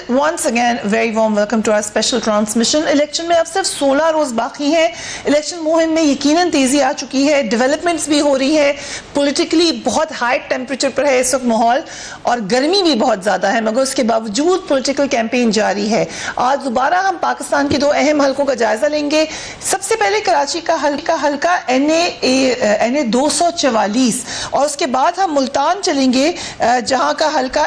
once again very warm welcome to our special transmission. Election में अब सिर्फ 16 रोज बाकी हैं। इलेक्शन मुहिम में यकीनन तेजी आ चुकी है, डेवलपमेंट्स भी हो रही है, पॉलिटिकली बहुत हाई टेम्परेचर पर है इस वक्त माहौल और गर्मी भी बहुत ज्यादा है, मगर उसके बावजूद पॉलिटिकल कैंपेन जारी है। आज दोबारा हम पाकिस्तान के दो अहम हलकों का जायजा लेंगे। सबसे पहले कराची का हल्का NA 244 और उसके बाद हम मुल्तान चलेंगे जहां का हल्का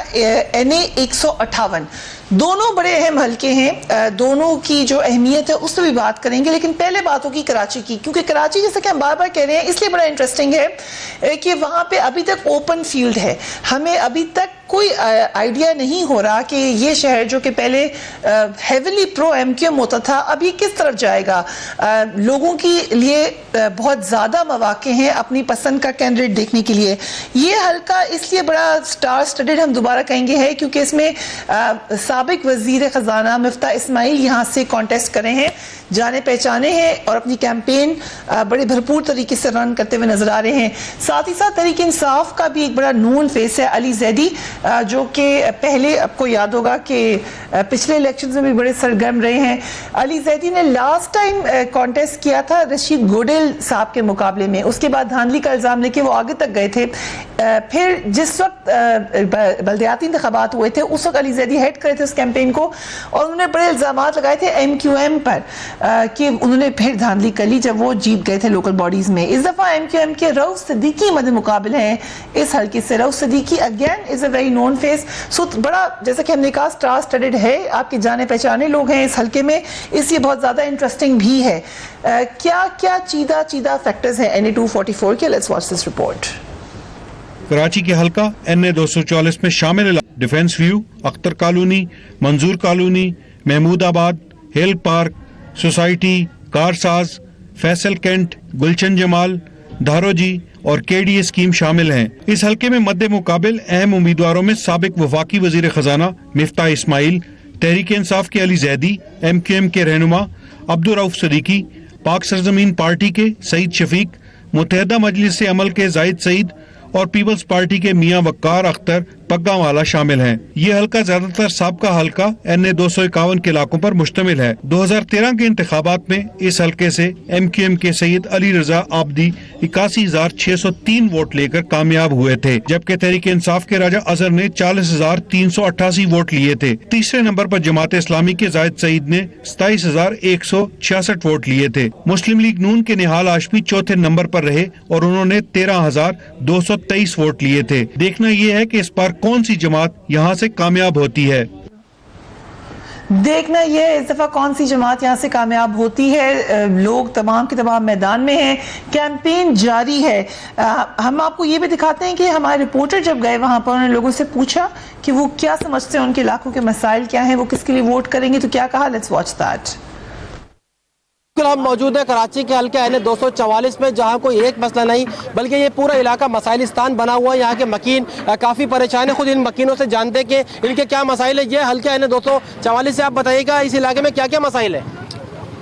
NA 158। दोनों बड़े अहम हलके हैं, दोनों की जो अहमियत है उस पर भी बात करेंगे, लेकिन पहले बात होगी कराची की, क्योंकि कराची जैसे कि हम बार बार कह रहे हैं इसलिए बड़ा इंटरेस्टिंग है कि वहां पे अभी तक ओपन फील्ड है। हमें अभी तक कोई आइडिया नहीं हो रहा कि ये शहर जो कि पहले हेविली प्रो MQM होता था अब ये किस तरफ जाएगा। लोगों के लिए बहुत ज़्यादा मौके हैं अपनी पसंद का कैंडिडेट देखने के लिए। ये हल्का इसलिए बड़ा स्टार स्टडेड हम दोबारा कहेंगे है क्योंकि इसमें साबिक वजीर ख़जाना मिफ्ता इस्माइल यहाँ से कॉन्टेस्ट करे हैं, जाने पहचाने हैं और अपनी कैंपेन बड़े भरपूर तरीके से रन करते हुए नजर आ रहे हैं। साथ ही साथ तहरीक इंसाफ का भी एक बड़ा नून फेस है अली जैदी, जो कि पहले आपको याद होगा कि पिछले इलेक्शंस में भी बड़े सरगर्म रहे हैं। अली जैदी ने लास्ट टाइम कॉन्टेस्ट किया था रशीद गोडेल साहब के मुकाबले में, उसके बाद धांधली का इल्ज़ाम लेके वो आगे तक गए थे। फिर जिस वक्त बल्दियाती इंतखाबात हुए थे उस वक्त अली जैदी हेड करे थे उस कैंपेन को और उन्होंने बड़े इल्ज़ाम लगाए थे MQM पर कि उन्होंने फिर धांधली कर ली जब वो जीत गए थे लोकल बॉडीज में। इस दफा MQM के रऊफ सिद्दीकी मद मुकाबले हैं इस हल्के से। Rauf Siddiqui again is a very known face, so बड़ा जैसा कि हमने कहा स्टार स्टडेड है, आपके जाने पहचाने लोग हैं इस हल्के में, इसलिए बहुत ज्यादा इंटरेस्टिंग भी है। क्या क्या चीदा फैक्टर्स हैं NA 244 के? Let's watch this report. Karachi के हल्का NA 244 में शामिल defence view, Akhtar colony, Manzoor colony, Mahmoodabad, hill park society, Karsaz, Faisal cantt, Gulshan Jamal, Dhoraji और KDA स्कीम शामिल हैं। इस हल्के में मद्दे मुकाबिल अहम उम्मीदवारों में साबिक वफाकी वजीर खजाना मिफ्ता इस्माइल, तहरीक इंसाफ के अली जैदी, MQM के रहनुमा अब्दुल रऊफ सिद्दीकी, पाक सरजमीन पार्टी के सईद शफीक, मुत्तहिदा मजलिस अमल के जाहिद सईद और पीपल्स पार्टी के मियां वक्कार अख्तर पग्गावाला शामिल हैं। ये हल्का ज्यादातर साबका हल्का NA 251 के इलाकों पर मुश्तमिल है। 2013 के इंतखाबात में इस हल्के से MQM के सैयद अली रजा आबदी 81,603 वोट लेकर कामयाब हुए थे, जबकि तहरीक इंसाफ के राजा अजहर ने 40,388 वोट लिए थे। तीसरे नंबर पर जमात इस्लामी के जाहिद सईद ने 27,166 वोट लिए थे। मुस्लिम लीग नून के निहाल आशमी चौथे नंबर पर रहे और उन्होंने 13,223 वोट लिए थे। देखना यह है कि इस बार कौन सी जमात यहाँ से कामयाब होती है। देखना यह इस दफा कौन सी जमात यहाँ से कामयाब होती है। लोग तमाम के तमाम मैदान में हैं, कैंपेन जारी है। हम आपको ये भी दिखाते हैं कि हमारे रिपोर्टर जब गए वहां पर उन्होंने लोगों से पूछा कि वो क्या समझते हैं, उनके इलाकों के मसाइल क्या हैं, वो किसके लिए वोट करेंगे, तो क्या कहा, लेट्स वॉच दैट। हम मौजूद है कराची के हल्के NA 244 में, जहां कोई एक मसला नहीं बल्कि ये पूरा इलाका मसाइलिस्तान बना हुआ है। यहाँ के मकीन काफ़ी परेशान है, खुद इन मकीनों से जानते कि इनके क्या मसाइल है। ये हल्के NA 244 से आप बताइएगा इस इलाके में क्या क्या मसाइल है?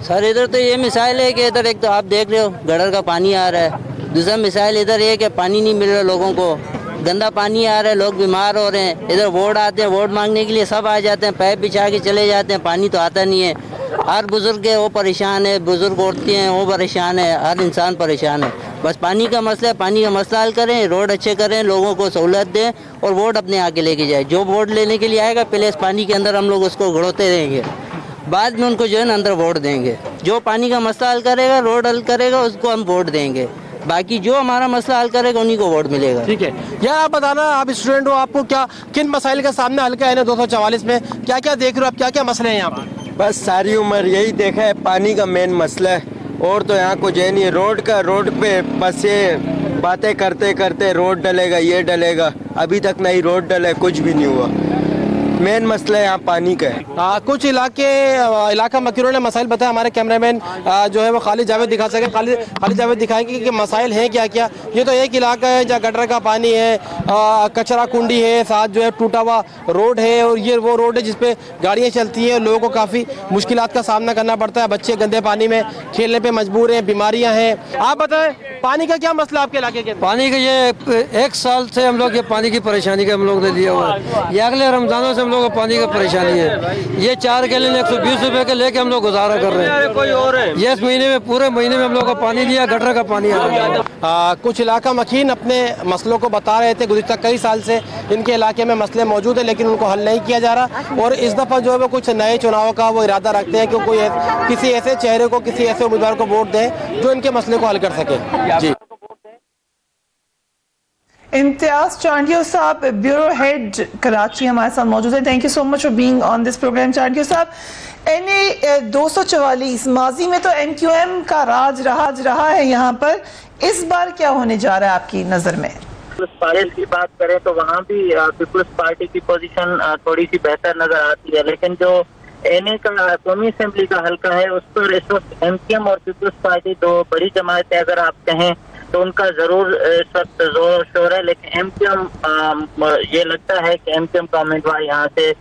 सर इधर तो ये मिसाइल है कि इधर एक तो आप देख रहे हो गटर का पानी आ रहा है, दूसरा मिसाइल इधर ये कि पानी नहीं मिल रहा लोगों को, गंदा पानी आ रहा है, लोग बीमार हो रहे हैं। इधर वोट आते हैं, वोट मांगने के लिए सब आ जाते हैं, पैप बिछा के चले जाते हैं, पानी तो आता नहीं है। हर बुजुर्ग है वो परेशान है, बुजुर्ग औरतें हैं वो परेशान है, हर इंसान परेशान है। बस पानी का मसला है, पानी का मसला हल करें, रोड अच्छे करें, लोगों को सहूलत दें और वोट अपने आगे लेके जाए। जो वोट लेने के लिए आएगा पहले इस पानी के अंदर हम लोग उसको घड़ोते रहेंगे, बाद में उनको जो है ना अंदर वोट देंगे। जो पानी का मसला हल करेगा, रोड हल करेगा, उसको हम वोट देंगे। बाकी जो हमारा मसला हल करेगा उन्हीं को वोट मिलेगा। ठीक है, यार आप बताना, आप स्टूडेंट हो, आपको क्या किन मसाइल का सामना हल्का NA 244 में क्या क्या देख रहे हो आप, क्या क्या मसले हैं यहाँ पर? बस सारी उम्र यही देखा है, पानी का मेन मसला है और तो यहाँ कुछ है नहीं। रोड पे बस ये बातें करते करते रोड डलेगा, ये डलेगा, अभी तक नहीं रोड डले, कुछ भी नहीं हुआ। मेन मसला यहाँ पानी का है। कुछ इलाका मकीरों ने मसाइल बताया, हमारे कैमरामैन जो है वो खालिद जावेद दिखा सके, खालिद जावेद दिखाएंगे कि मसाइल हैं क्या क्या। ये तो एक इलाका है जहाँ गटर का पानी है, कचरा कुंडी है, साथ जो है टूटा हुआ रोड है और ये वो रोड है जिसपे गाड़ियाँ चलती हैं, लोगों को काफ़ी मुश्किलात का सामना करना पड़ता है, बच्चे गंदे पानी में खेलने पर मजबूर हैं, बीमारियाँ हैं। आप बताएं पानी का क्या मसला आपके इलाके के? पानी का ये 1 साल से हम लोग ये पानी की परेशानी का हम लोग ने लिया हुआ है। ये अगले रमजानों से हम लोग को पानी का परेशानी है। ये 4 गैलन 120 रुपए के लेके हम लोग गुजारा कर रहे हैं। कोई और है ये इस महीने में पूरे महीने में हम लोग को पानी दिया, गटर का पानी आ रहा है। कुछ इलाका मकीन अपने मसलों को बता रहे थे। गुज़िश्ता कई साल से इनके इलाके में मसले मौजूद है लेकिन उनको हल नहीं किया जा रहा और इस दफ़ा जो है वो कुछ नए चुनाव का वो इरादा रखते हैं कि कोई किसी ऐसे चेहरे को, किसी ऐसे उम्मीदवार को वोट दें जो इनके मसले को हल कर सके। जी इम्तियाज चांडियो साहब, ब्यूरो हेड कराची, हमारे साथ मौजूद है। Thank you so much for being on this program. Chandio sahab, NA 244 माजी में तो MQM का राज रहा है यहाँ पर, इस बार क्या होने जा रहा है आपकी नजर में? पीपल्स की बात करें तो वहाँ भी पीपल्स पार्टी की पोजीशन थोड़ी सी बेहतर नजर आती है, लेकिन जो NA का कौमी असेंबली का हल्का है उस पर इस वक्त MQM और पीपल्स पार्टी दो बड़ी जमातें अगर आप कहें तो उनका जरूर इस वक्त जोर शोर है। लेकिन MQM ये लगता है कि MQM का उम्मीदवार यहाँ से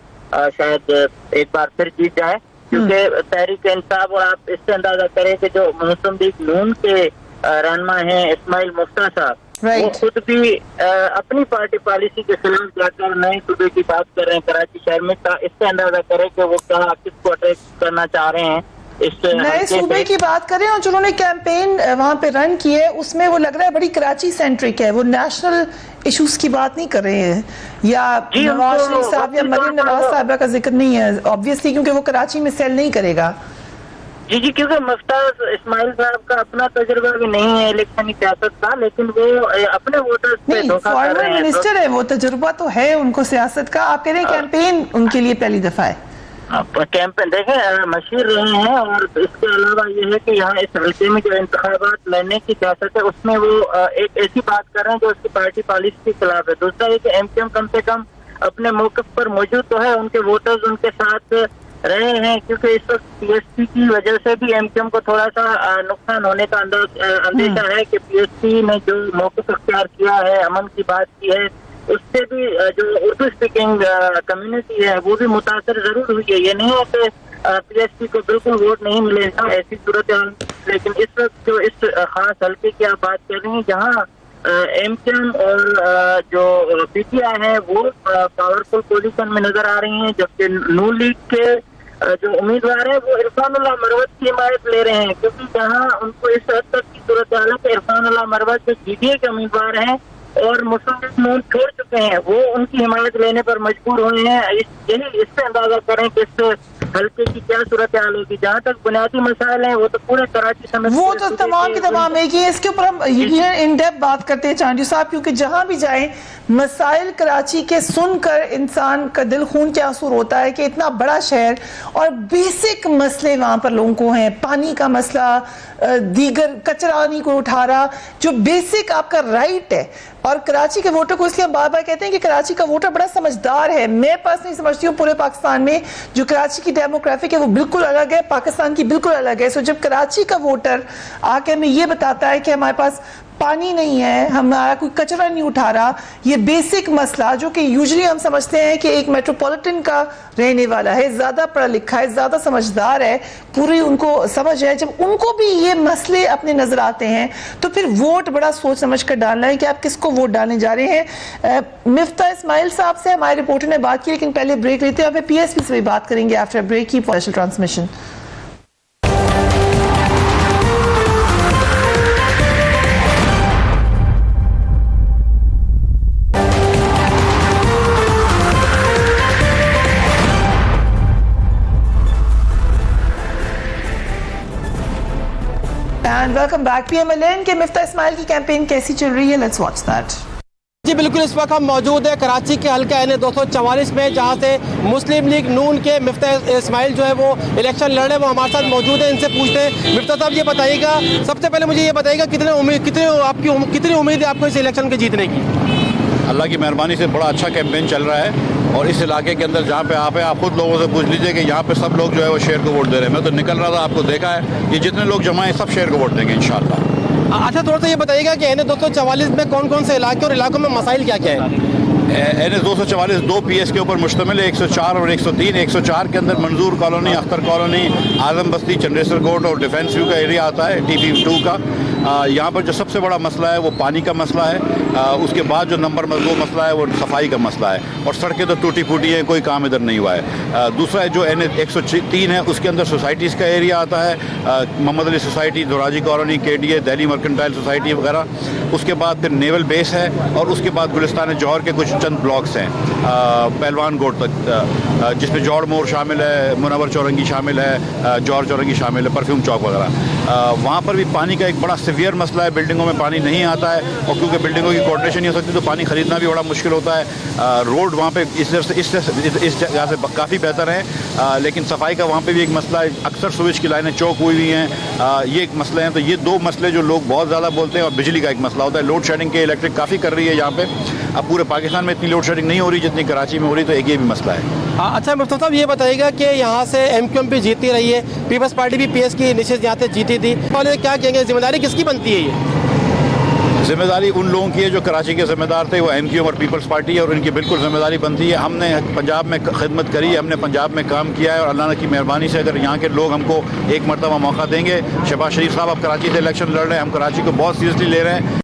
शायद एक बार फिर जीत जाए, क्योंकि तहरीक इंसाफ, और आप इससे अंदाजा करें कि जो मुस्लिम लीग नून के रहनुमा हैं इस्माइल मुफ्ता साहब, वो खुद भी अपनी पार्टी पॉलिसी के खिलाफ जाकर नए सूबे की बात कर रहे हैं कराची शहर में। इससे अंदाजा करें कि वो क्या किसको अटैक करना चाह रहे हैं। नए सूबे की बात करें और जो उन्होंने कैंपेन वहां पे रन की है उसमें वो लग रहा है बड़ी कराची सेंट्रिक है, वो नेशनल इश्यूज की बात नहीं कर रहे हैं या नवाज शरीफ साहब या मरीम नवाज साहबा का जिक्र नहीं है ऑब्वियसली, क्योंकि वो कराची में सेल नहीं करेगा। जी, क्योंकि मुफ्ताज इस्माइल साहब का अपना तजुर्बा भी नहीं है इलेक्शन सियासत का, लेकिन वो अपने वोटर्स पे धोखा कर रहे हैं। फॉर्मर मिनिस्टर है, वो तजुर्बा तो है उनको सियासत का। आप कह रहे हैं कैंपेन उनके लिए पहली दफा है? कैंपेन देखें मशहूर रहे हैं, और इसके अलावा ये है कि यहाँ इस हल्के में जो इंतखाबात लड़ने की सियासत है उसमें वो एक ऐसी बात कर रहे हैं जो उसकी पार्टी पॉलिसी के खिलाफ है। दूसरा ये कि MQM कम से कम अपने मौक़िफ़ पर मौजूद तो है, उनके वोटर्स उनके साथ रहे हैं, क्योंकि इस वक्त PSP की वजह से भी MQM को थोड़ा सा नुकसान होने का अंदेशा है कि PSP ने जो मौक़िफ़ अख्तियार किया है, अमन की बात की है, उससे भी जो उर्दू स्पीकिंग कम्युनिटी है वो भी मुतासर जरूर हुई है। ये नहीं है कि PSP को बिल्कुल वोट नहीं मिलेगा, ऐसी सूरत है। लेकिन इस वक्त जो इस खास हल्के की आप बात कर रही हैं जहाँ MQM और जो PTI है वो पावरफुल पोजीशन में नजर आ रही हैं, जबकि नून लीग के जो उम्मीदवार है वो इरफानुल्लाह मरवत की हिमायत ले रहे हैं, क्योंकि जहाँ उनको इस हद तक की सूरत हाल है कि इरफानुल्लाह मरवत जो GDA के उम्मीदवार हैं और मुस्लिम लीग नून छोड़ चुके हैं, वो उनकी हिमायत लेने पर मजबूर हुए हैं। यही इससे अंदाजा करें कि इस हल्के की क्या सूरत हाल होगी। जहाँ तक बुनियादी मसाइल हैं वो तो पूरे कराची समेत वो तो तमाम की तमाम है कि इसके ऊपर हम इन डेप्थ बात करते हैं चांडियो साहब, क्योंकि जहाँ भी जाएं मसाइल कराची के सुनकर इंसान का दिल खून के आंसू होता है कि इतना बड़ा शहर और बेसिक मसले वहाँ पर लोगों को हैं, पानी का मसला, दीगर कचरा नहीं कोई उठा रहा, जो बेसिक आपका राइट है। और कराची के वोटर को इसलिए हम बार बार कहते हैं कि कराची का वोटर बड़ा समझदार है। मैं पर्सनली समझती हूँ पूरे पाकिस्तान में जो कराची की डेमोग्राफिक है वो बिल्कुल अलग है, पाकिस्तान की बिल्कुल अलग है। सो जब कराची का वोटर आके हमें ये बताता है कि हमारे पास पानी नहीं है, हमारा कोई कचरा नहीं उठा रहा, ये बेसिक मसला जो कि यूजुअली हम समझते हैं कि एक मेट्रोपॉलिटन का रहने वाला है, ज्यादा पढ़ा लिखा है, ज्यादा समझदार है, पूरी उनको समझ है, जब उनको भी ये मसले अपने नजर आते हैं तो फिर वोट बड़ा सोच समझ कर डालना है कि आप किसको वोट डालने जा रहे हैं। मिफ्ता इस्माइल साहब से हमारे रिपोर्टर ने बात की, लेकिन पहले ब्रेक लेते हैं और फिर PSP से भी बात करेंगे आफ्टर ब्रेक की special transmission. And welcome back. PMLN के मिफ्ता इस्माइल की कैंपेन कैसी चल रही है? Let's watch that. जी बिल्कुल, इस वक्त हम मौजूद है कराची के हल्का NA 244 में, जहाँ से मुस्लिम लीग नून के मिफ्ता इस्माइल जो है वो इलेक्शन लड़ रहे हैं। वो हमारे साथ मौजूद है, इनसे पूछते हैं। मिफ्ता साहब ये बताइएगा, सबसे पहले मुझे ये बताइएगा कितनी उम्मीद है आपको इस इलेक्शन के जीतने की? अल्लाह की मेहरबानी से बड़ा अच्छा कैंपेन चल रहा है, और इस इलाके के अंदर जहाँ पे आप खुद लोगों से पूछ लीजिए कि यहाँ पे सब लोग जो है वो शेर को वोट दे रहे हैं। मैं तो निकल रहा था, आपको देखा है, ये जितने लोग जमा हैं सब शेर को वोट देंगे इंशाल्लाह। अच्छा, थोड़ा सा ये बताइएगा कि NA 244 में कौन कौन से इलाके और इलाकों में मसाइल क्या क्या है? NA 244 दो PS के ऊपर मुश्तमिल है, 104 और 103। 104 के अंदर मंजूर कॉलोनी, अख्तर कॉलोनी, आजम बस्ती, चंद्रेश्वर कोट और डिफेंस व्यू का एरिया आता है, TP2 का। यहाँ पर जो सबसे बड़ा मसला है वो पानी का मसला है, उसके बाद जो नंबर 2 मसला है वो सफाई का मसला है, और सड़कें तो टूटी फूटी हैं, कोई काम इधर नहीं हुआ है। दूसरा जो NH 103 है उसके अंदर सोसाइटीज़ का एरिया आता है, Mohammad Ali society, Dhoraji colony, KDA, Delhi mercantile society वगैरह। उसके बाद फिर नेवल बेस है, और उसके बाद गुलिस्तान जौहर के कुछ चंद ब्लॉक्स हैं पहलवान गोट तक, जिसमें जौड़ मोड़ शामिल है, मुनव्वर चौरंगी शामिल है, जौहर चौरंगी शामिल है, परफ्यूम चौक वगैरह। वहाँ पर भी पानी का एक बड़ा सीवियर मसला है, बिल्डिंगों में पानी नहीं आता है, और क्योंकि बिल्डिंगों की कोऑर्डिनेशन नहीं हो सकती तो पानी खरीदना भी बड़ा मुश्किल होता है। रोड वहाँ पे इस जगह से काफ़ी बेहतर है, लेकिन सफाई का वहाँ पे भी एक मसला है, अक्सर स्विच की लाइनें चौक हुई हुई हैं, ये एक मसले हैं। तो ये 2 मसले जो लोग बहुत ज़्यादा बोलते हैं, और बिजली का एक मसला होता है। लोड शेडिंग के इलेक्ट्रिक काफ़ी कर रही है यहाँ पे, अब पूरे पाकिस्तान में इतनी लोड शेडिंग नहीं हो रही जितनी कराची में हो रही, तो एक ये भी मसला है। अच्छा मुफ्ती साहब, ये बताइएगा कि यहाँ से MQM जीतती रही है, पीपल्स पार्टी भी PS की निश्चित यहाँ से जीती थी, वाले क्या कहेंगे, जिम्मेदारी किसकी बनती है ये? जिम्मेदारी उन लोगों की है जो कराची के ज़िम्मेदार थे, वो MQM और पीपल्स पार्टी है, और इनकी बिल्कुल जिम्मेदारी बनती है। हमने पंजाब में खिदमत करी है, हमने पंजाब में काम किया है, और अल्लाह की मेहरबानी से अगर यहाँ के लोग हमको एक मरतबा मौका देंगे। शहबाज शरीफ साहब अब कराची से इलेक्शन लड़ रहे हैं, हम कराची को बहुत सीरियसली ले रहे हैं।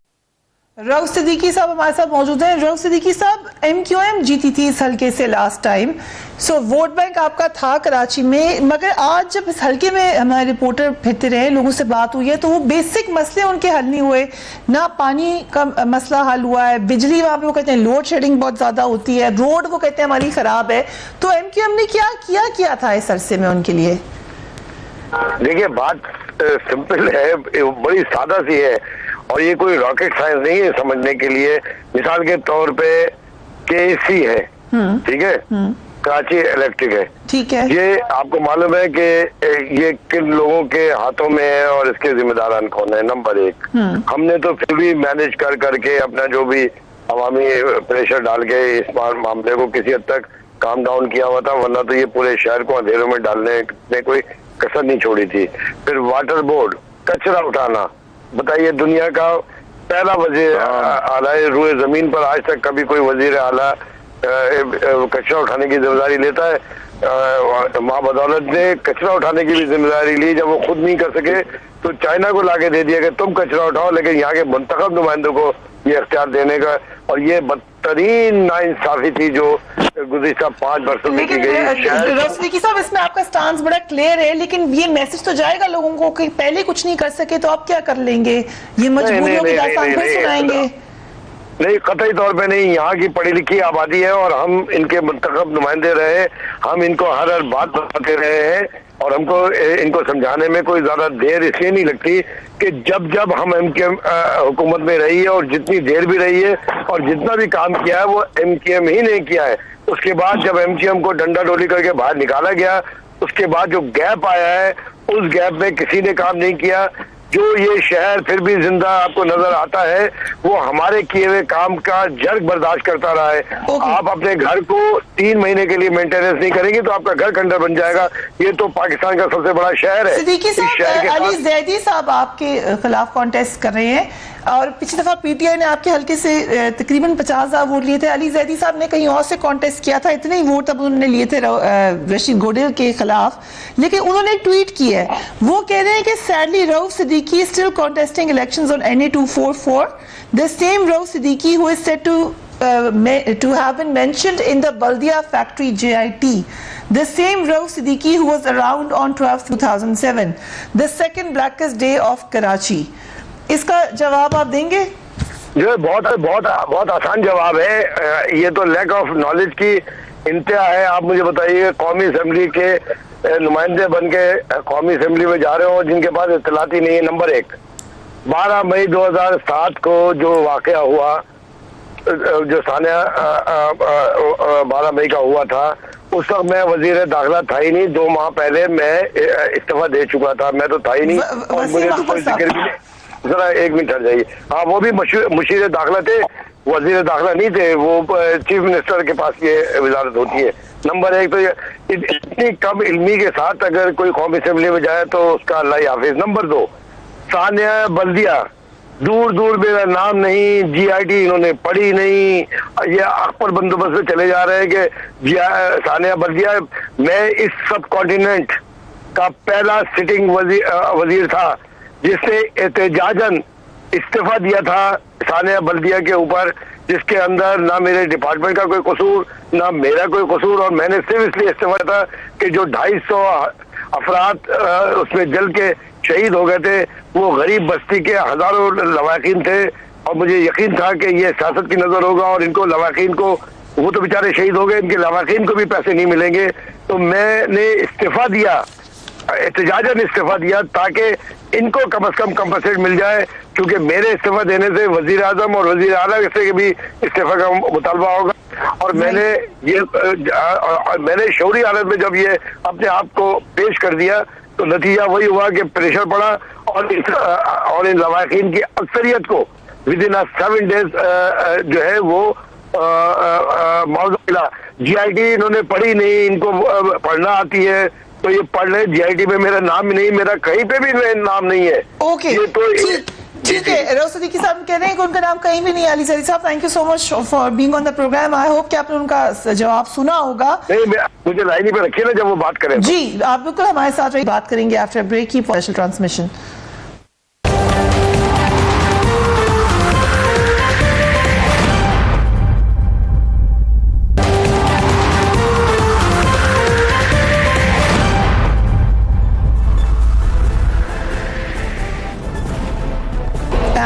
रऊफ सिद्दीकी साहब हमारे साथ मौजूद हैं। रऊफ सिद्दीकी साहब, MQM जीती थी इस हल्के से लास्ट टाइम, सो वोट बैंक आपका था कराची में, मगर आज जब इस हल्के में हमारे रिपोर्टर फिरते रहे, लोगों से बात हुई है, तो वो बेसिक मसले उनके हल नहीं हुए। ना पानी का मसला हल हुआ है, बिजली वहाँ पे वो कहते हैं लोड शेडिंग बहुत ज़्यादा होती है, रोड वो कहते हैं हमारी ख़राब है। तो MQM ने क्या किया था इस अरसे में उनके लिए? देखिए, बात सिंपल है, बड़ी सादा सी है, और ये कोई रॉकेट साइंस नहीं है समझने के लिए। मिसाल के तौर पे KEC है, ठीक है, कराची इलेक्ट्रिक है, ठीक है, ये आपको मालूम है कि ये किन लोगों के हाथों में है और इसके जिम्मेदारान कौन है। नंबर 1, हमने तो फिर भी मैनेज करके अपना जो भी अवामी प्रेशर डाल के इस मामले को किसी हद तक काम डाउन किया हुआ था, वरना तो ये पूरे शहर को अंधेरों में डालने में कोई कसर नहीं छोड़ी थी। फिर वाटर बोर्ड, कचरा उठाना, बताइए दुनिया का पहला वजीर आला रूए जमीन पर आज तक कभी कोई वजीर आला कचरा उठाने की जिम्मेदारी लेता है? माँ बदौलत ने कचरा उठाने की भी जिम्मेदारी ली, जब वो खुद नहीं कर सके तो चाइना को लाके दे दिया कि तुम कचरा उठाओ, लेकिन यहाँ के मुंतखब नुमाइंदों को ये अख्तियार देने का, और ये बदतरीन नाइंसाफी थी जो गुज़िश्ता 5 वर्षों में की गई। रऊफ साहब, इसमें आपका स्टांस बड़ा क्लियर है, लेकिन ये मैसेज तो जाएगा लोगों को कि पहले कुछ नहीं कर सके तो आप क्या कर लेंगे, ये मजबूरियों की दास्तान फिर सुनाएंगे? नहीं, कतई तौर पे नहीं। यहाँ की पढ़ी लिखी आबादी है, और हम इनके मुंतखब नुमाइंदे रहे, हम इनको हर बात बताते रहे हैं, और हमको इनको समझाने में कोई ज्यादा देर इसलिए नहीं लगती कि जब हम MQM हुकूमत में रही है, और जितनी देर भी रही है और जितना भी काम किया है वो MQM ही नहीं किया है। उसके बाद जब MQM को डंडा डोली करके बाहर निकाला गया, उसके बाद जो गैप आया है, उस गैप में किसी ने काम नहीं किया। जो ये शहर फिर भी जिंदा आपको नजर आता है, वो हमारे किए हुए काम का जर्क बर्दाश्त करता रहा है। आप अपने घर को 3 महीने के लिए मेंटेनेंस नहीं करेंगे तो आपका घर खंडर बन जाएगा। ये तो पाकिस्तान का सबसे बड़ा शहर है। सिद्दीकी साहब, अली जैदी साहब आपके खिलाफ कॉन्टेस्ट कर रहे हैं, और पिछली दफा PTI ने आपके हल्के से तकरीबन 50,000 वोट लिए थे। अली जैदी साहब ने कहीं और से कॉन्टेस्ट किया था, इतने ही वोट तब उन्होंने लिए थे रशीद गोडेल के खिलाफ, लेकिन उन्होंने एक ट्वीट किया है, वो कह रहे हैं कि sadly Rauf Siddiqui still contesting elections on NA 244, the same Rauf Siddiqui who is said to have been mentioned in the Baldia factory JIT, the same Rauf Siddiqui who was around on 12/2007, the second blackest day of Karachi. इसका जवाब आप देंगे? जो बहुत आसान जवाब है। ये तो लैक ऑफ नॉलेज की इंतहा है। आप मुझे बताइए, कौमी असेंबली के नुमाइंदे बन के कौमी असेंबली में जा रहे हो जिनके पास इत्तलाती नहीं है। नंबर 1, 12 मई 2007 को जो वाकया हुआ, जो सानिया 12 मई का हुआ था, उस वक्त मैं वजीर दाखिला था ही नहीं। 2 माह पहले मैं इस्तीफा दे चुका था, मैं तो था ही नहीं, और मुझे तो कोई जिक्र भी नहीं। जरा 1 मिनट हट जाइए। हाँ, वो भी मुशीर दाखिला थे, वजीर दाखिला नहीं थे, वो चीफ मिनिस्टर के पास ये वजारत होती है। नंबर 1 तो इतनी कम इल्मी के साथ अगर कोई कौमी असेंबली में जाए तो उसका अल्लाह हाफिज। नंबर 2, सानिया बल्दिया, दूर मेरा नाम नहीं, GIT इन्होंने पढ़ी नहीं, ये अकबर बंदोबस्त में चले जा रहे हैं कि सानिया बल्दिया, मैं इस सब कॉन्टिनेंट का पहला सिटिंग वजीर था जिसने एहतजाजन इस्तीफा दिया था सानिया बल्दिया के ऊपर, जिसके अंदर ना मेरे डिपार्टमेंट का कोई कसूर ना मेरा कोई कसूर, और मैंने सिर्फ इसलिए इस्तीफा दिया था कि जो 250 अफराद उसमें जल के शहीद हो गए थे वो गरीब बस्ती के हजारों लवाकिन थे, और मुझे यकीन था कि ये सियासत की नजर होगा और इनको लवाकिन को, वो तो बेचारे शहीद हो गए, इनके लवाकिन को भी पैसे नहीं मिलेंगे। तो मैंने इस्तीफा दिया, एहतजाजन इस्तीफा दिया, ताकि इनको कम से कम कंपनसेट मिल जाए, क्योंकि मेरे इस्तीफा देने से वजीर आजम और वजीर आला से भी इस्तीफा का मुतालबा होगा। और मैंने शौरी हालत में जब ये अपने आप को पेश कर दिया तो नतीजा वही हुआ कि प्रेशर पड़ा और इन लवाकिन की अक्सरियत को विद इन 7 डेज जो है वो मौका मिला। GIT इन्होंने पढ़ी नहीं, इनको पढ़ना आती है तो ये पढ़ ले। GIT में मेरा नाम ही नहीं, मेरा कहीं पे भी नाम नहीं है। ओके, ये तो ठीक है। रऊफ सिद्दीकी साहब कह रहे हैं कि उनका नाम कहीं भी नहीं है। Ali Jarid sahab, thank you so much for being on the program. I hope कि आपने उनका जवाब सुना होगा। नहीं, मुझे लाइन पे रखिए ना जब वो बात करें। जी, आप बिल्कुल हमारे साथ रही, बात करेंगे आफ्टर ब्रेक की special transmission.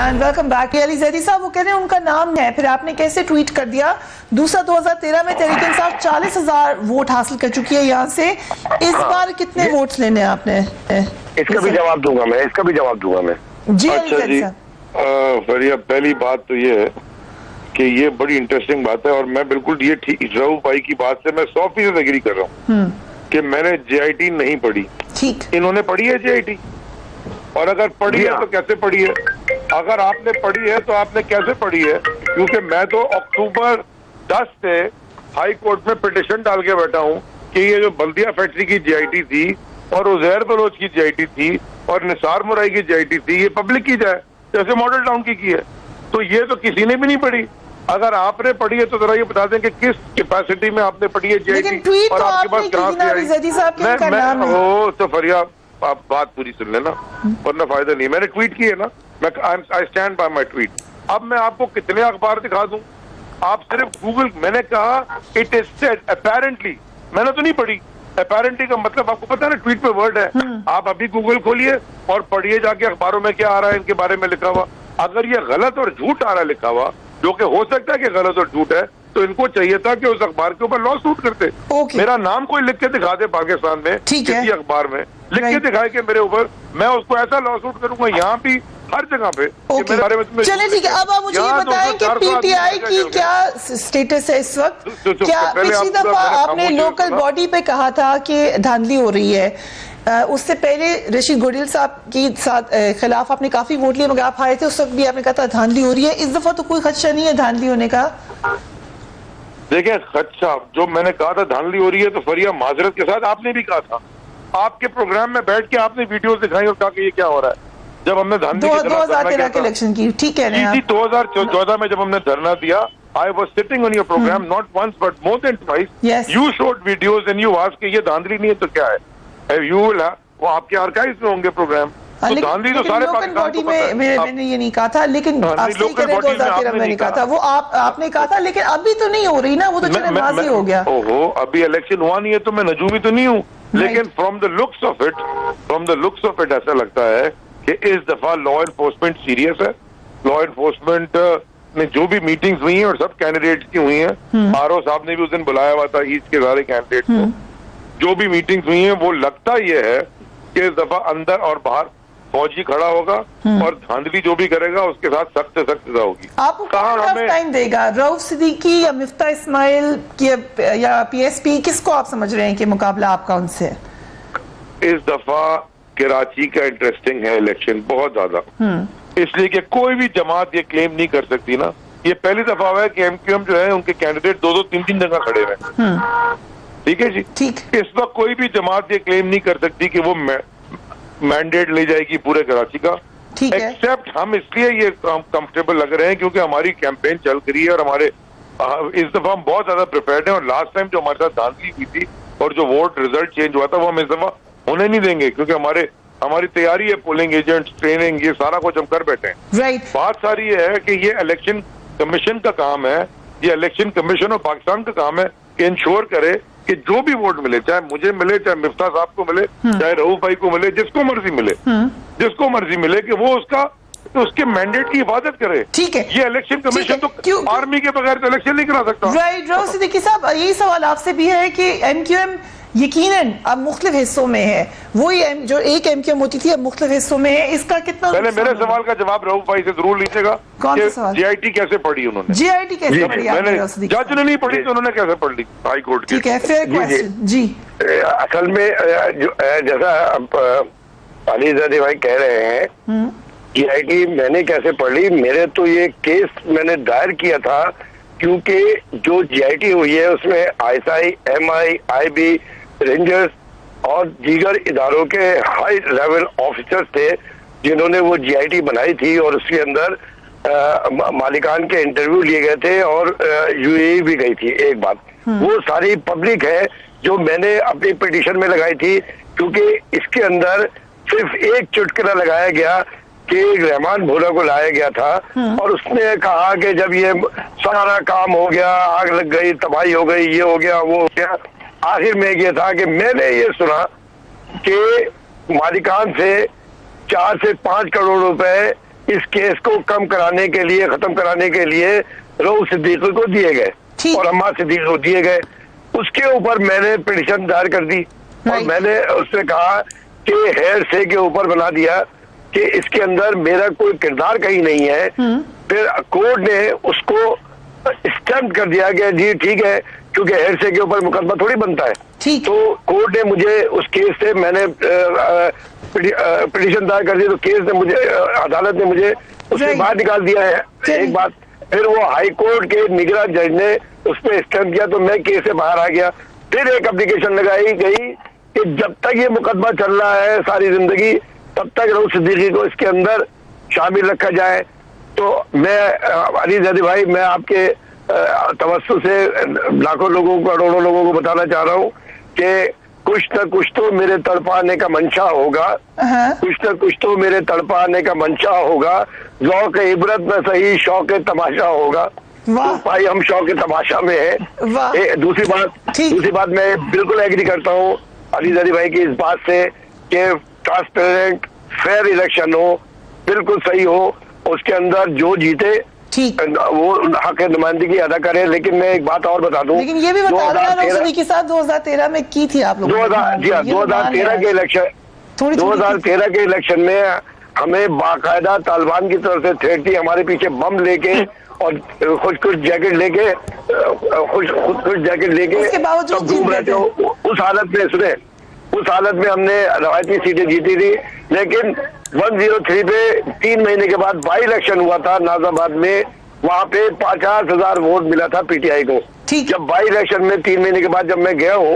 And welcome back. Ali Zaidi साहब वो कह रहे हैं उनका नाम है, फिर आपने कैसे ट्वीट कर दिया। दूसरा 2013 में तहरीक इंसाफ 40,000 वोट हासिल कर चुकी है यहाँ से। इस बार कितने वोट्स लेने हैं आपने? इसका भी जवाब दूंगा मैं, इसका भी जवाब दूंगा मैं। जी अच्छा जी, फरिया, पहली बात तो ये है कि ये बड़ी इंटरेस्टिंग बात है और मैं बिल्कुल ये ठीक रऊफ भाई की बात से मैं 100% एग्री कर रहा हूँ कि मैंने JIT नहीं पढ़ी। ठीक, इन्होंने पढ़ी है JIT, और अगर पढ़ी है तो कैसे पढ़ी है? अगर आपने पढ़ी है तो आपने कैसे पढ़ी है? क्योंकि मैं तो अक्टूबर 10 से हाई कोर्ट में पिटिशन डाल के बैठा हूँ कि ये जो बल्दिया फैक्ट्री की JIT थी और उजैर बलोच की JIT थी और निसार मुराई की JIT थी, ये पब्लिक की जाए जैसे मॉडल टाउन की है। तो ये तो किसी ने भी नहीं पढ़ी। अगर आपने पढ़ी है तो जरा ये बता दें कि किस कैपेसिटी में आपने पढ़ी है JIT और आपके पास कहाँ से आई? ओ तो फरिया, आप बात पूरी सुन लेना वरना फायदा नहीं। मैंने ट्वीट की है ना, मैं I stand by my tweet. अब मैं आपको कितने अखबार दिखा दूं? आप सिर्फ गूगल, मैंने कहा इट इज सेड अपेरेंटली, मैंने तो नहीं पढ़ी। अपेरेंटली का मतलब आपको पता है ना, ट्वीट पे वर्ड है। आप अभी गूगल खोलिए और पढ़िए जाके अखबारों में क्या आ रहा है इनके बारे में लिखा हुआ। अगर ये गलत और झूठ आ रहा है लिखा हुआ, जो कि हो सकता है कि गलत और झूठ है, तो इनको चाहिए था कि उस अखबार के ऊपर लॉ सूट करते। मेरा नाम कोई लिख के दिखा दे पाकिस्तान में किसी अखबार में लिख के दिखाए कि मेरे ऊपर, मैं उसको ऐसा लॉ सूट करूंगा यहाँ भी हर जगह पे। चलिए ठीक है, अब आप मुझे ये बताएं कि PTI की क्या स्टेटस है इस वक्त? क्या पिछली दफा आपने लोकल बॉडी पे कहा था कि धांधली हो रही है, उससे पहले रशीद गोडिल साहब के खिलाफ आपने काफी वोट लिए मगर आप हारे थे, उस वक्त भी आपने कहा था धांधली हो रही है। इस दफा तो कोई खदशा नहीं है धांधली होने का? देखिए, खदशा जो मैंने कहा था धांधली हो रही है तो फरिया माजरत के साथ आपने भी कहा था, आपके प्रोग्राम में बैठ के आपने वीडियोस दिखाई और कहा कि ये क्या हो रहा है। जब हमने धांधली 2013 के इलेक्शन की, ठीक है ना? 2014 में जब हमने धरना दिया, I was sitting on your program not once but more than twice. Yes. You showed videos and you asked कि ये धांधली नहीं है तो क्या है? You will have, वो आपके आर्काइव्स में होंगे प्रोग्राम। तो धांधली तो सारे पाकिस्तान को पता है। मैंने ये नहीं कहा था, लेकिन आप सही करें 2013 में नहीं कहा था, वो आपने कहा था, लेकिन अभी तो नहीं हो रही ना, वो तो चले माजी हो गया। ओहो, अभी इलेक्शन हुआ नहीं है तो मैं नजूमी तो नहीं हूँ, लेकिन from the looks of it ऐसा लगता है कि इस दफा लॉ एनफोर्समेंट सीरियस है। लॉ एनफोर्समेंट ने जो भी मीटिंग्स हुई हैं और सब कैंडिडेट्स की हुई हैं, RO साहब ने भी उस दिन बुलाया हुआ था ईस्ट के सारे कैंडिडेट्स को, जो भी मीटिंग्स हुई हैं वो लगता ये है कि इस दफा अंदर और बाहर फौजी खड़ा होगा और धांधली जो भी करेगा उसके साथ सख्त से सख्त सजा होगी। आपको कहाँ टाइम देगा रऊफ सिद्दीकी या मिफ्ता इस्माइल या PSP, किसको आप समझ रहे हैं कि मुकाबला आपका उनसे? इस दफा कराची का इंटरेस्टिंग है इलेक्शन बहुत ज्यादा, इसलिए कि कोई भी जमात ये क्लेम नहीं कर सकती ना, ये पहली दफा हुआ है कि MQM जो है उनके कैंडिडेट 2-2, 3-3 जगह खड़े हुए। ठीक है जी, ठीक। इस वक्त कोई भी जमात ये क्लेम नहीं कर सकती कि वो मैंडेट ले जाएगी पूरे कराची का, एक्सेप्ट हम इसलिए ये कंफर्टेबल लग रहे हैं क्योंकि हमारी कैंपेन चल रही है और हमारे इस दफा हम बहुत ज्यादा प्रिपेयर्ड हैं। और लास्ट टाइम जो हमारे साथ धांधली हुई थी और जो वोट रिजल्ट चेंज हुआ था वो हम इस दफा होने नहीं देंगे, क्योंकि हमारे हमारी तैयारी है, पोलिंग एजेंट्स, ट्रेनिंग, ये सारा कुछ हम कर बैठे हैं। राइट। बात सारी ये है कि ये इलेक्शन कमीशन का काम है, ये इलेक्शन कमीशन ऑफ पाकिस्तान का काम है कि इंश्योर करे कि जो भी वोट मिले, चाहे मुझे मिले, चाहे मिफ्ता साहब को मिले, चाहे रऊफ भाई को मिले, जिसको मर्जी मिले, जिसको मर्जी मिले, कि वो उसके मैंडेट की हिफाजत करे। ठीक है। ये इलेक्शन कमीशन तो आर्मी के बगैर तो इलेक्शन नहीं करा सकता। राइट। रऊफ सिद्दीकी साहब, यही सवाल आपसे भी है कि MQM यकीनन अब मुख्तलिफ हिस्सों में है, वही जो एक MQM होती थी अब मुख्तलिफ हिस्सों में है, इसका कितना? पहले मेरे सवाल का जवाब रऊफ भाई से जरूर लीजिएगा। कौन सा सवाल? GIT कैसे पढ़ी उन्होंने? GIT कैसे पढ़ी? मैंने जज ने नहीं पढ़ी तो उन्होंने कैसे पढ़ ली हाई कोर्ट की? ठीक है, फेयर क्वेश्चन जी। असल में जैसा अलीजादी भाई कह रहे हैं, GIT मैंने कैसे पढ़ ली, मेरे तो ये केस मैंने दायर किया था क्योंकि जो GIT हुई है उसमें ISI, MI, IB, रेंजर्स और दीगर इदारों के हाई लेवल ऑफिसर्स थे जिन्होंने वो GIT बनाई थी, और उसके अंदर मालिकान के इंटरव्यू लिए गए थे और UAE भी गई थी। एक बात वो सारी पब्लिक है जो मैंने अपनी पिटीशन में लगाई थी, क्योंकि इसके अंदर सिर्फ एक चुटकुला लगाया गया कि रहमान भोला को लाया गया था और उसने कहा कि जब ये सारा काम हो गया, आग लग गई, तबाही हो गई, ये हो गया, वो हो गया, आखिर में ये था कि मैंने ये सुना कि मालिकान से 4 से 5 करोड़ रुपए इस केस को कम कराने के लिए, खत्म कराने के लिए रऊफ सिद्दीकी को दिए गए और अम्मा सिद्दीकी को दिए गए। उसके ऊपर मैंने पिटीशन दायर कर दी और मैंने उससे कहा कि हेयर से के ऊपर बना दिया कि इसके अंदर मेरा कोई किरदार कहीं नहीं है। फिर कोर्ट ने उसको स्टैम्प कर दिया कि जी ठीक है, क्योंकि हेयर से के ऊपर मुकदमा थोड़ी बनता है। तो कोर्ट ने मुझे उस केस से, मैंने पिटीशन दायर कर दी तो केस ने मुझे, अदालत ने मुझे उससे बाहर निकाल दिया है। एक बात, फिर वो हाई कोर्ट के निगरान जज ने उस पर स्टैम्प किया तो मैं केस से बाहर आ गया। फिर एक एप्लीकेशन लगाई गई कि जब तक ये मुकदमा चल रहा है सारी जिंदगी, तब तक रऊफ सिद्दीकी को इसके अंदर शामिल रखा जाए। तो मैं अलीजादी भाई, मैं आपके तवज्जो से लाखों लोगों को, करोड़ों लोगों को बताना चाह रहा हूँ कि कुछ न कुछ तो मेरे तड़पाने का मंशा होगा, कुछ न कुछ तो मेरे तड़पाने का मंशा होगा, ज़ौक़ इबरत न सही शौक़ तमाशा होगा। तो भाई हम शौक़ तमाशा में है। दूसरी बात मैं बिल्कुल एग्री करता हूँ अलीजादी भाई की इस बात से कि ट्रांसपेरेंट फेयर इलेक्शन हो, बिल्कुल सही हो, उसके अंदर जो जीते वो हक नुमाइंदगी अदा करे। लेकिन मैं एक बात और बता दूं, लेकिन ये भी बता देना के साथ 2013 में की थी आप लोग। 2013 के इलेक्शन, 2013 के इलेक्शन में हमें बाकायदा तालिबान की तरफ से थ्रेट थी, हमारे पीछे बम लेके और खुद जैकेट लेके, खुद जैकेट लेके घूम रहे थे। उस हालत में हमने रवायती सीटें जीती थी। लेकिन 103 पे 3 महीने के बाद बाई इलेक्शन हुआ था नाजाबाद में, वहां पे 50,000 वोट मिला था PTI को। जब बाई इलेक्शन में 3 महीने के बाद जब मैं गया हूँ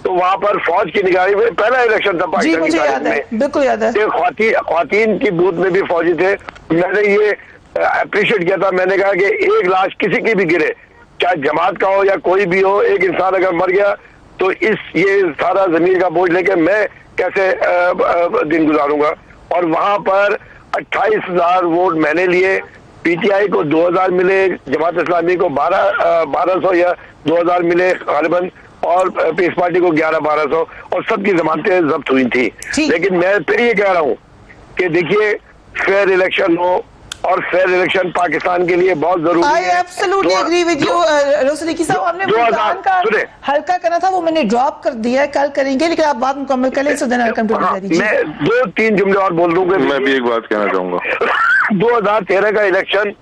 तो वहां पर फौज की निगरानी में पहला इलेक्शन था पाकिस्तान की तारीख में, बिल्कुल याद है। ख्वातीन की बूथ में भी फौजी थे। मैंने ये अप्रिशिएट किया था, मैंने कहा कि एक लाश किसी की भी गिरे, चाहे जमात का हो या कोई भी हो, एक इंसान अगर मर गया तो ये सारा जमीन का बोझ लेके मैं कैसे दिन गुजारूंगा। और वहां पर 28,000 वोट मैंने लिए, PTI को 2,000 मिले, जमात इस्लामी को 1200 या 2,000 मिले गालिबन, और पीस पार्टी को 1100-1200, और सबकी जमानतें जब्त हुई थी। लेकिन मैं फिर ये कह रहा हूँ कि देखिए फेयर इलेक्शन हो, और फेयर इलेक्शन पाकिस्तान के लिए बहुत जरूरी है। I absolutely agree with you, Rauf Siddiqui साहब। हमने मुल्तान का हल्का करना था, वो मैंने ड्रॉप कर दिया है, कल करेंगे, लेकिन आप बात मुकम्मल कर लें। मैं 2-3 जुमले और बोल दूंगा। मैं भी एक बात कहना चाहूंगा। 2013 का इलेक्शन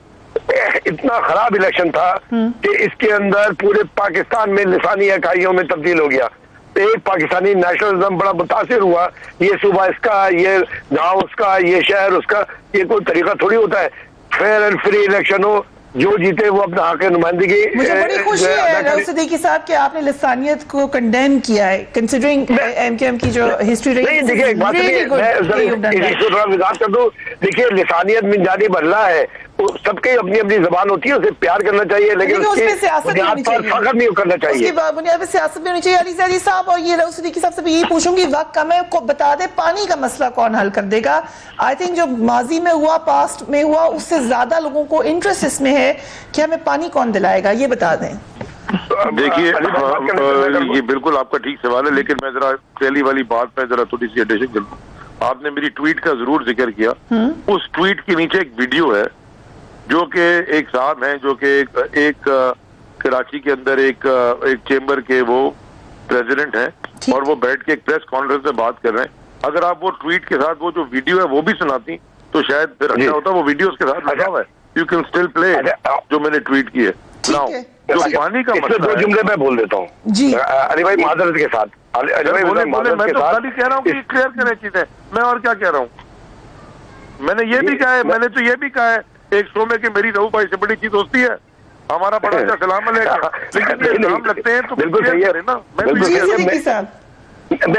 इतना खराब इलेक्शन था कि इसके अंदर पूरे पाकिस्तान में लिसानी इकाइयों में तब्दील हो गया। एक पाकिस्तानी नेशनलिज्म बड़ा मुतासिर हुआ, ये सूबा इसका, ये गांव उसका, ये शहर उसका। ये कोई तरीका थोड़ी होता है। फेयर एंड फ्री इलेक्शन हो, जो जीते वो अपना हक नुमाइंदगी। मुझे बड़ी खुशी है रऊफ सिद्दीकी साहब कि आपने लिसानियत को कंडेम किया है, कंसिडरिंग MQM की जो हिस्ट्री रही। देखिए एक बात कर दूं, देखिए लिसानियत मिन जानी बल्ला है, सबके अपनी अपनी जबान होती है, उसे प्यार करना चाहिए, लेकिन उसमें सियासत भी होनी चाहिए, फखर नहीं करना चाहिए, उसकी बुनियाद पे सियासत भी होनी चाहिए। अली ज़ैदी साहब और ये सिद्दीकी साहब से यही पूछूंगी, वक्त कम है, को बता दे पानी का मसला कौन हल कर देगा? आई थिंक जो माजी में हुआ, पास्ट में हुआ, उससे ज्यादा लोगों को इंटरेस्ट इसमें है कि हमें पानी कौन दिलाएगा, ये बता दें। देखिए ये बिल्कुल आपका ठीक सवाल है, लेकिन मैं जरा पहली वाली बात में जरा थोड़ी सी एडिशन कर दूं। आपने मेरी ट्वीट का जरूर जिक्र किया, उस ट्वीट के नीचे एक वीडियो है जो कि एक साहब हैं जो कि एक कराची के अंदर एक चेंबर के वो प्रेसिडेंट हैं और वो बैठ के एक प्रेस कॉन्फ्रेंस में बात कर रहे हैं। अगर आप वो ट्वीट के साथ वो जो वीडियो है वो भी सुनाती तो शायद फिर अच्छा होता। वो वीडियो उसके साथ लगा हुआ है, यू कैन स्टिल प्ले जो मैंने ट्वीट की है। नाउ जो पानी का मसला है, 2 जुमले मैं बोल देता हूँ जी अली भाई माजरत के साथ। मैं तो खाली कह रहा हूँ कि क्लियर करें चीजें, मैं और क्या कह रहा हूँ। मैंने ये भी कहा है, मैंने तो ये भी कहा है एक शो में कि मेरी रहू भाई से बड़ी चीज दोस्ती है, हमारा बड़ा अच्छा सलाम अलैकुम, लेकिन ये नाम लगते हैं तो बिल्कुल सही है ना।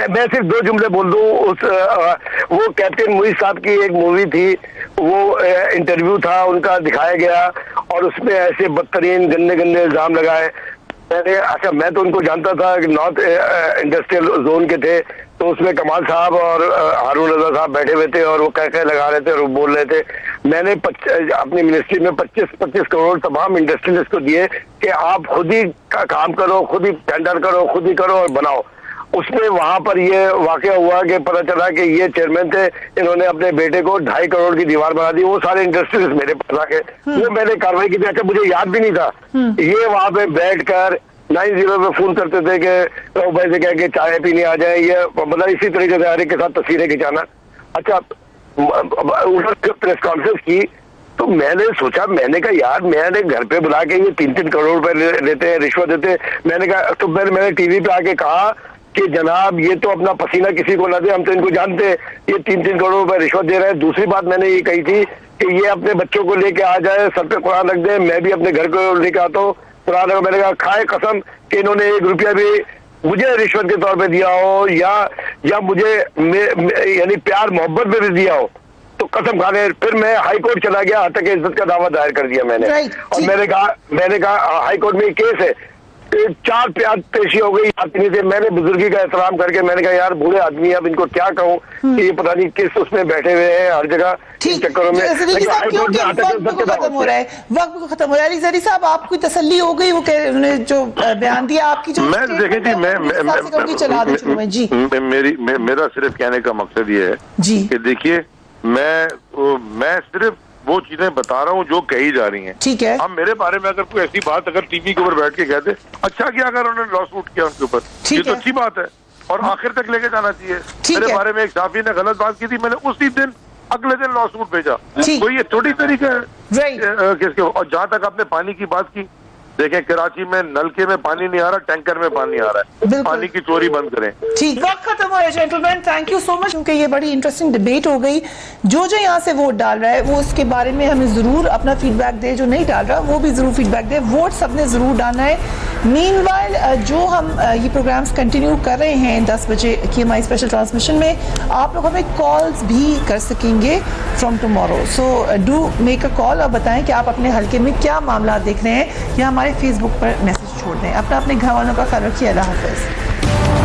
मैं सिर्फ 2 जुमले बोल दूं। वो कैप्टन मुईज साहब की एक मूवी थी, वो इंटरव्यू था उनका दिखाया गया और उसमें ऐसे बदतरीन गंदे गंदे इल्जाम लगाए। अच्छा मैं तो उनको जानता था कि नॉर्थ इंडस्ट्रियल जोन के थे, तो उसमें कमाल साहब और हारून रजा साहब बैठे हुए थे और वो कह लगा रहे थे और वो बोल रहे थे। मैंने अपनी मिनिस्ट्री में 25 करोड़ तमाम इंडस्ट्रियलिस्ट को दिए कि आप खुद ही काम करो, खुद ही टेंडर करो, खुद ही करो और बनाओ। उसमें वहां पर ये वाकया हुआ कि पता चला कि ये चेयरमैन थे, इन्होंने अपने बेटे को 2.5 करोड़ की दीवार बना दी। वो सारे इंडस्ट्रियलिस्ट मेरे पास आके वो मैंने कार्रवाई की थी। अच्छा मुझे याद भी नहीं था। ये वहां पे बैठकर 90 पे फोन करते थे कि राव भाई से कह के चाय पीने आ जाए, ये मतलब इसी तरीके से हर एक के साथ तस्वीरें खिंचाना। अच्छा उन्होंने प्रेस कॉन्फ्रेंस की तो मैंने सोचा, मैंने कहा यार मैंने घर पे बुला के ये 3-3 करोड़ रुपए लेते हैं, रिश्वत देते हैं। मैंने कहा तो मैंने टीवी पे आके कहा कि जनाब ये तो अपना पसीना किसी को ना दे, हम तो इनको जानते हैं, ये 3-3 करोड़ रुपए रिश्वत दे रहे हैं। दूसरी बात मैंने ये कही थी कि ये अपने बच्चों को लेके आ जाए, सर पे कुरान रख दे, मैं भी अपने घर को लेके आता हूँ कुरान। मैंने कहा खाए कसम कि इन्होंने 1 रुपया भी मुझे रिश्वत के तौर पे दिया हो या मुझे यानी प्यार मोहब्बत में भी दिया हो तो कसम खा ले। फिर मैं हाई कोर्ट चला गया, हत्या के इज्जत का दावा दायर कर दिया मैंने। और मैंने कहा हाई कोर्ट में केस है, 4 प्यार पेशी हो गई आदमी से। मैंने बुजुर्गी का एहतराम करके मैंने कहा यार बूढ़े आदमी अब इनको क्या कहूँ कि ये पता नहीं किस उसमें बैठे हुए हैं हर जगह चक्करों में। वक्त खत्म हो रहा है, वक्त खत्म हो रहा है। अली ज़ैदी साहब आपकी तसल्ली हो गई, वो उन्होंने जो बयान दिया आपकी जो मैं देखें जी मेरा सिर्फ कहने का मकसद ये है जी कि देखिए मैं सिर्फ वो चीजें बता रहा हूँ जो कही जा रही हैं। ठीक है। अब मेरे बारे में अगर कोई ऐसी बात अगर टीवी के ऊपर बैठ के कहते अच्छा किया अगर उन्होंने लॉ सूट किया उनके ऊपर, ये तो अच्छी बात है और आखिर तक लेके जाना चाहिए। मेरे बारे में एक साफी ने गलत बात की थी, मैंने उसी दिन अगले दिन लॉ सूट भेजा। तो ये थोड़ी तरीका है किसके। और जहां तक आपने पानी की बात की, देखें कराची में नलके में पानी नहीं आ रहा, टैंकर में पानी आ रहा है, पानी की चोरी बंद करें। ठीक, वक्त खत्म हो गया gentleman, thank you so much. क्योंकि ये बड़ी इंटरेस्टिंग डिबेट हो गई। जो यहाँ से वोट डाल रहा है वो उसके बारे में हमें जरूर अपना फीडबैक दे, जो नहीं डाल रहा वो भी जरूर फीडबैक दे। वोट सबने जरूर डालना है। मीनवाइल जो हम ये प्रोग्राम्स कंटिन्यू कर रहे हैं 10 बजे की हमारी स्पेशल ट्रांसमिशन में, आप लोग हमें कॉल्स भी कर सकेंगे from tomorrow. So do make a call और बताएं कि आप अपने हल्के में क्या मामला देख रहे हैं, या हमारे फेसबुक पर मैसेज छोड़ दें। अपने घर वालों का ख्याल रखिए। अल्लाह हाफ़िज़।